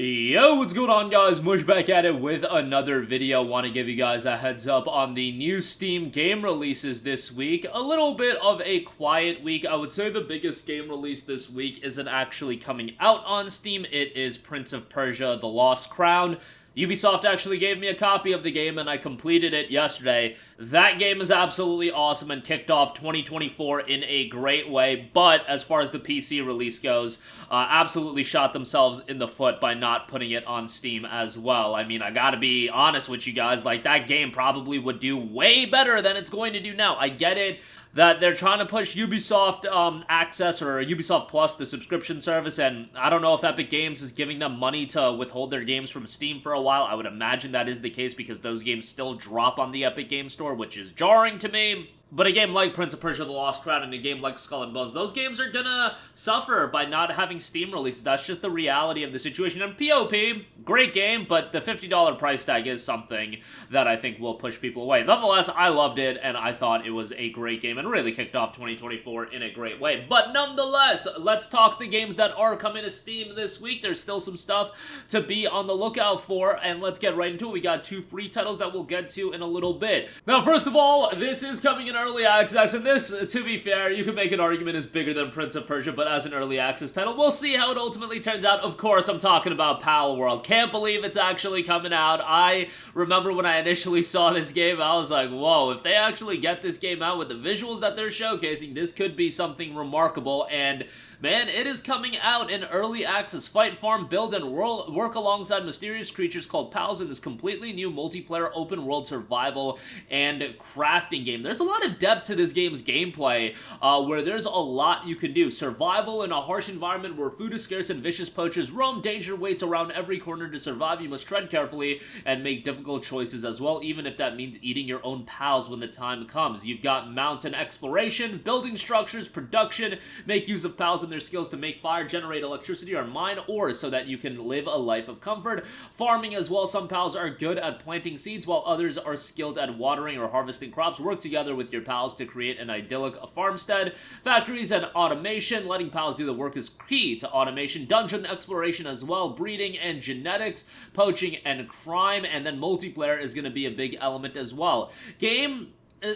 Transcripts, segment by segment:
Yo, what's going on, guys? Mush back at it with another video. Want to give you guys a heads up on the new Steam game releases this week. A little bit of a quiet week. I would say the biggest game release this week isn't actually coming out on Steam. It is Prince of Persia: The Lost Crown. Ubisoft actually gave me a copy of the game and I completed it yesterday. That game is absolutely awesome and kicked off 2024 in a great way, but as far as the PC release goes, absolutely shot themselves in the foot by not putting it on Steam as well. I mean, I gotta be honest with you guys, like, that game probably would do way better than it's going to do now. I get it that they're trying to push Ubisoft Access or Ubisoft Plus, the subscription service, and I don't know if Epic Games is giving them money to withhold their games from Steam for a while. I would imagine that is the case because those games still drop on the Epic Games Store, which is jarring to me. But a game like Prince of Persia: The Lost Crown and a game like Skull and Bones, those games are gonna suffer by not having Steam releases. That's just the reality of the situation. And POP, great game, but the $50 price tag is something that I think will push people away. Nonetheless, I loved it, and I thought it was a great game and really kicked off 2024 in a great way. But nonetheless, let's talk the games that are coming to Steam this week. There's still some stuff to be on the lookout for, and let's get right into it. We got two free titles that we'll get to in a little bit. Now, first of all, this is coming in early access, and this, to be fair, you can make an argument is bigger than Prince of Persia, but as an early access title, we'll see how it ultimately turns out. Of course, I'm talking about Palworld. Can't believe it's actually coming out. I remember when I initially saw this game, I was like, whoa, if they actually get this game out with the visuals that they're showcasing, this could be something remarkable. And man, it is coming out in early access. Fight, farm, build, and work alongside mysterious creatures called pals in this completely new multiplayer open world survival and crafting game. There's a lot of depth to this game's gameplay, where there's a lot you can do. Survival in a harsh environment where food is scarce and vicious poachers roam. Danger waits around every corner. To survive, you must tread carefully and make difficult choices as well, even if that means eating your own pals when the time comes. You've got mountain exploration, building structures, production, make use of pals and their skills to make fire, generate electricity, or mine ores so that you can live a life of comfort. Farming as well. Some pals are good at planting seeds while others are skilled at watering or harvesting crops. Work together with your pals to create an idyllic farmstead. Factories and automation. Letting pals do the work is key to automation. Dungeon exploration as well. Breeding and genetics. Poaching and crime. And then multiplayer is going to be a big element as well. Game,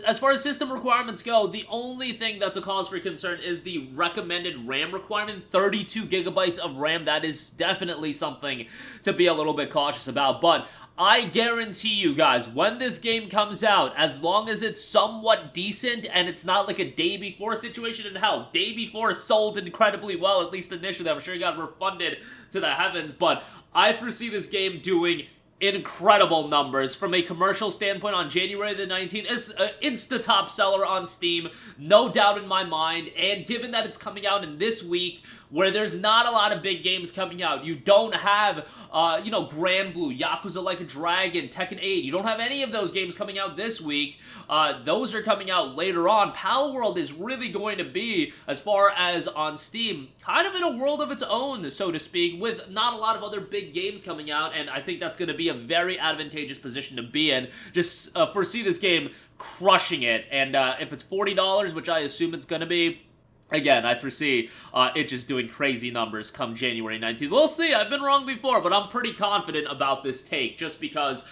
as far as system requirements go, the only thing that's a cause for concern is the recommended RAM requirement. 32 gigabytes of RAM. That is definitely something to be a little bit cautious about. But I guarantee you guys, when this game comes out, as long as it's somewhat decent and it's not like a day before situation, and hell, day before sold incredibly well, at least initially. I'm sure it got refunded to the heavens, but I foresee this game doing incredible numbers. From a commercial standpoint, on January the 19th, it's an insta-top seller on Steam, no doubt in my mind, and given that it's coming out in this week, where there's not a lot of big games coming out, you don't have, Grand Blue, Yakuza Like a Dragon, Tekken 8, you don't have any of those games coming out this week. Those are coming out later on. Palworld is really going to be, as far as on Steam, kind of in a world of its own, so to speak, with not a lot of other big games coming out, and I think that's going to be a very advantageous position to be in. Just foresee this game crushing it, and if it's $40, which I assume it's going to be, again, I foresee it just doing crazy numbers come January 19th. We'll see. I've been wrong before, but I'm pretty confident about this take just because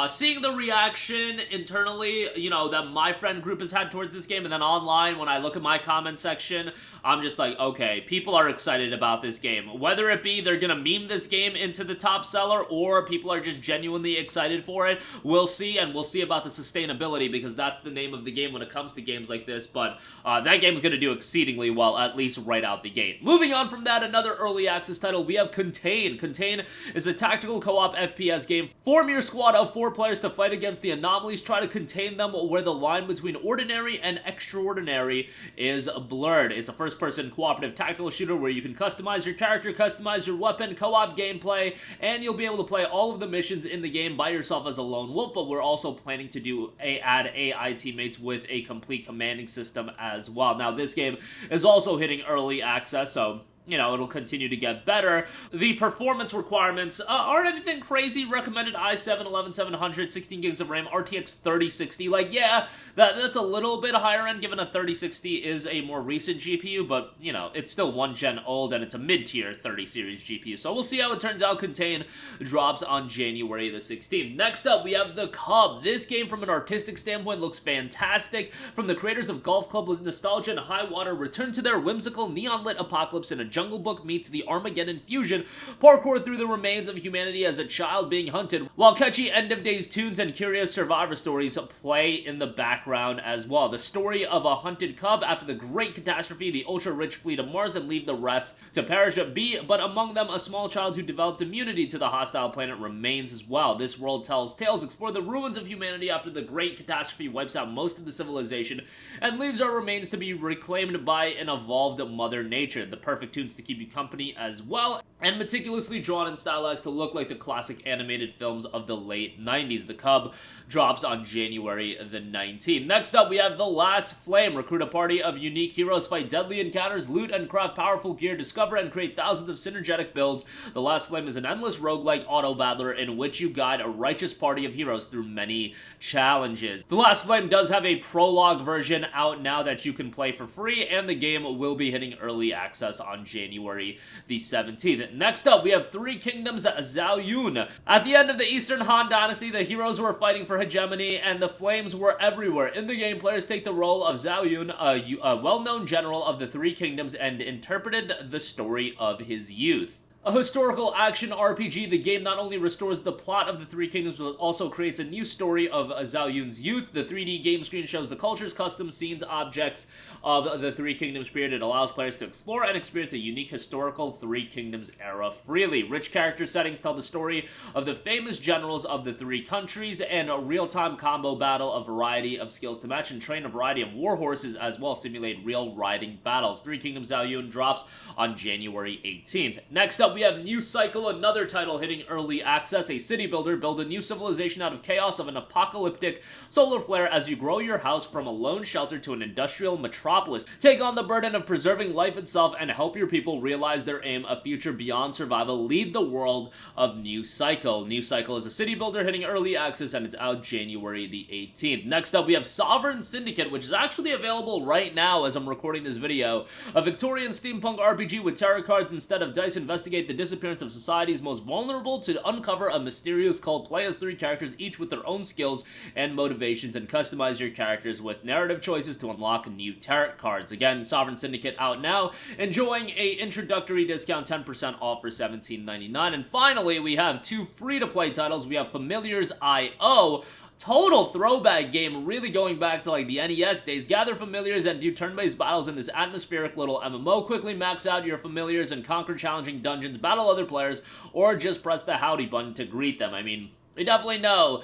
seeing the reaction internally, that my friend group has had towards this game, and then online, when I look at my comment section, I'm just like, okay, people are excited about this game. Whether it be they're gonna meme this game into the top seller, or people are just genuinely excited for it, we'll see, and we'll see about the sustainability, because that's the name of the game when it comes to games like this, but that game's gonna do exceedingly well, at least right out the gate. Moving on from that, another early access title, we have Contain. Contain is a tactical co-op FPS game. Form your squad of 4 players to fight against the anomalies. Try to contain them where the line between ordinary and extraordinary is blurred. It's a first-person cooperative tactical shooter where you can customize your character, customize your weapon, co-op gameplay, and you'll be able to play all of the missions in the game by yourself as a lone wolf, but we're also planning to add AI teammates with a complete commanding system as well. Now, this game is also hitting early access, so you know, it'll continue to get better. The performance requirements aren't anything crazy. Recommended i7 11700, 16 gigs of RAM, RTX 3060. Like, yeah, that's a little bit higher end given a 3060 is a more recent GPU, but, you know, it's still one gen old and it's a mid-tier 30 series GPU. So we'll see how it turns out. Contain drops on January the 16th. Next up, we have the Cub. This game, from an artistic standpoint, looks fantastic. From the creators of Golf Club with Nostalgia and High Water, return to their whimsical neon-lit apocalypse in a Jungle Book meets the Armageddon fusion. Parkour through the remains of humanity as a child being hunted, while catchy end-of-days tunes and curious survivor stories play in the background as well. The story of a hunted cub after the great catastrophe, the ultra-rich flee to Mars and leave the rest to perish at be, but among them a small child who developed immunity to the hostile planet remains as well. This world tells tales, explore the ruins of humanity after the great catastrophe wipes out most of the civilization and leaves our remains to be reclaimed by an evolved Mother Nature. The perfect tunes to keep you company as well, and meticulously drawn and stylized to look like the classic animated films of the late 90s. The Cub drops on January the 19th. Next up, we have The Last Flame. Recruit a party of unique heroes, fight deadly encounters, loot and craft powerful gear, discover and create thousands of synergetic builds. The Last Flame is an endless roguelike auto-battler in which you guide a righteous party of heroes through many challenges. The Last Flame does have a prologue version out now that you can play for free, and the game will be hitting early access on January the 17th. Next up, we have Three Kingdoms Zhao Yun. At the end of the Eastern Han Dynasty, the heroes were fighting for hegemony, and the flames were everywhere. In the game, players take the role of Zhao Yun, a well-known general of the Three Kingdoms, and interpreted the story of his youth. A historical action RPG, the game not only restores the plot of the Three Kingdoms, but also creates a new story of Zhao Yun's youth. The 3D game screen shows the cultures, customs, scenes, objects of the Three Kingdoms period. It allows players to explore and experience a unique historical Three Kingdoms era freely. Rich character settings tell the story of the famous generals of the three countries, and a real-time combo battle, a variety of skills to match and train a variety of war horses as well, simulate real riding battles. Three Kingdoms Zhao Yun drops on January 18th. Next up, we have New Cycle, another title hitting early access. A city builder, build a new civilization out of chaos of an apocalyptic solar flare as you grow your house from a lone shelter to an industrial metropolis. Take on the burden of preserving life itself and help your people realize their aim, a future beyond survival. Lead the world of New Cycle. New Cycle is a city builder hitting early access, and it's out January the 18th. Next up, we have Sovereign Syndicate, which is actually available right now as I'm recording this video. A Victorian steampunk RPG with tarot cards instead of dice. Investigate the disappearance of society's most vulnerable to uncover a mysterious cult. Play as 3 characters, each with their own skills and motivations, and customize your characters with narrative choices to unlock new tarot cards. Again, Sovereign Syndicate out now, enjoying a introductory discount, 10% off for $17.99. And finally, we have 2 free-to-play titles. We have Familiars IO, total throwback game, really going back to like the NES days. Gather familiars and do turn-based battles in this atmospheric little MMO. Quickly max out your familiars and conquer challenging dungeons, battle other players, or just press the howdy button to greet them. I mean, we definitely know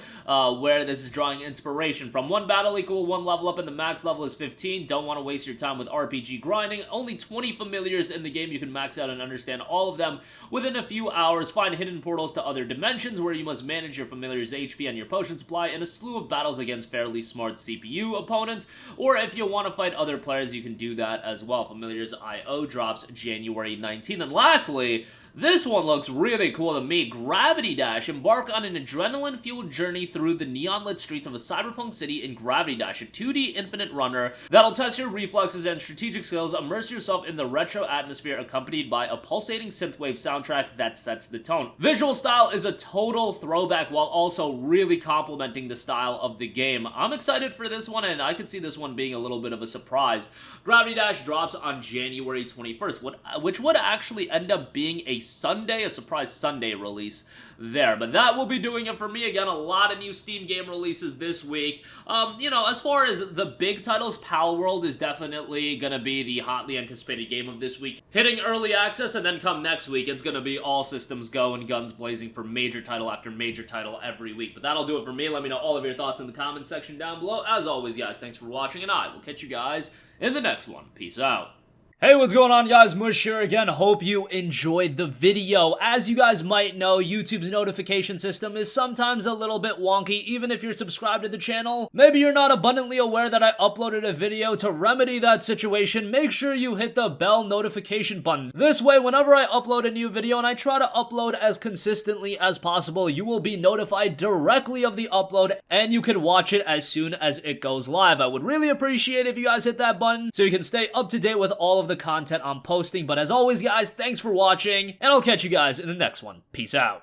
where this is drawing inspiration from. 1 battle equal 1 level up, and the max level is 15. Don't want to waste your time with RPG grinding. Only 20 familiars in the game. You can max out and understand all of them within a few hours. Find hidden portals to other dimensions where you must manage your familiar's HP and your potion supply in a slew of battles against fairly smart CPU opponents. Or if you want to fight other players, you can do that as well. Familiars IO drops January 19th. And lastly, this one looks really cool to me. Gravity Dash. Embark on an adrenaline-fueled journey through the neon-lit streets of a cyberpunk city in Gravity Dash, a 2D infinite runner that'll test your reflexes and strategic skills. Immerse yourself in the retro atmosphere accompanied by a pulsating synthwave soundtrack that sets the tone. Visual style is a total throwback while also really complementing the style of the game. I'm excited for this one, and I could see this one being a little bit of a surprise. Gravity Dash drops on January 21st, which would actually end up being a Sunday, a surprise Sunday release there. But that will be doing it for me. Again, a lot of new Steam game releases this week. You know, as far as the big titles, Palworld is definitely gonna be the hotly anticipated game of this week, hitting early access, and then come next week, it's gonna be all systems go and guns blazing for major title after major title every week. But that'll do it for me. Let me know all of your thoughts in the comments section down below. As always, guys, thanks for watching, and I will catch you guys in the next one. Peace out. Hey, what's going on, guys? Mush here again. Hope you enjoyed the video. As you guys might know, YouTube's notification system is sometimes a little bit wonky, even if you're subscribed to the channel. Maybe you're not abundantly aware that I uploaded a video. To remedy that situation, make sure you hit the bell notification button. This way, whenever I upload a new video, and I try to upload as consistently as possible, you will be notified directly of the upload, and you can watch it as soon as it goes live. I would really appreciate if you guys hit that button so you can stay up to date with all of the content I'm posting. But as always, guys, thanks for watching, and I'll catch you guys in the next one. Peace out.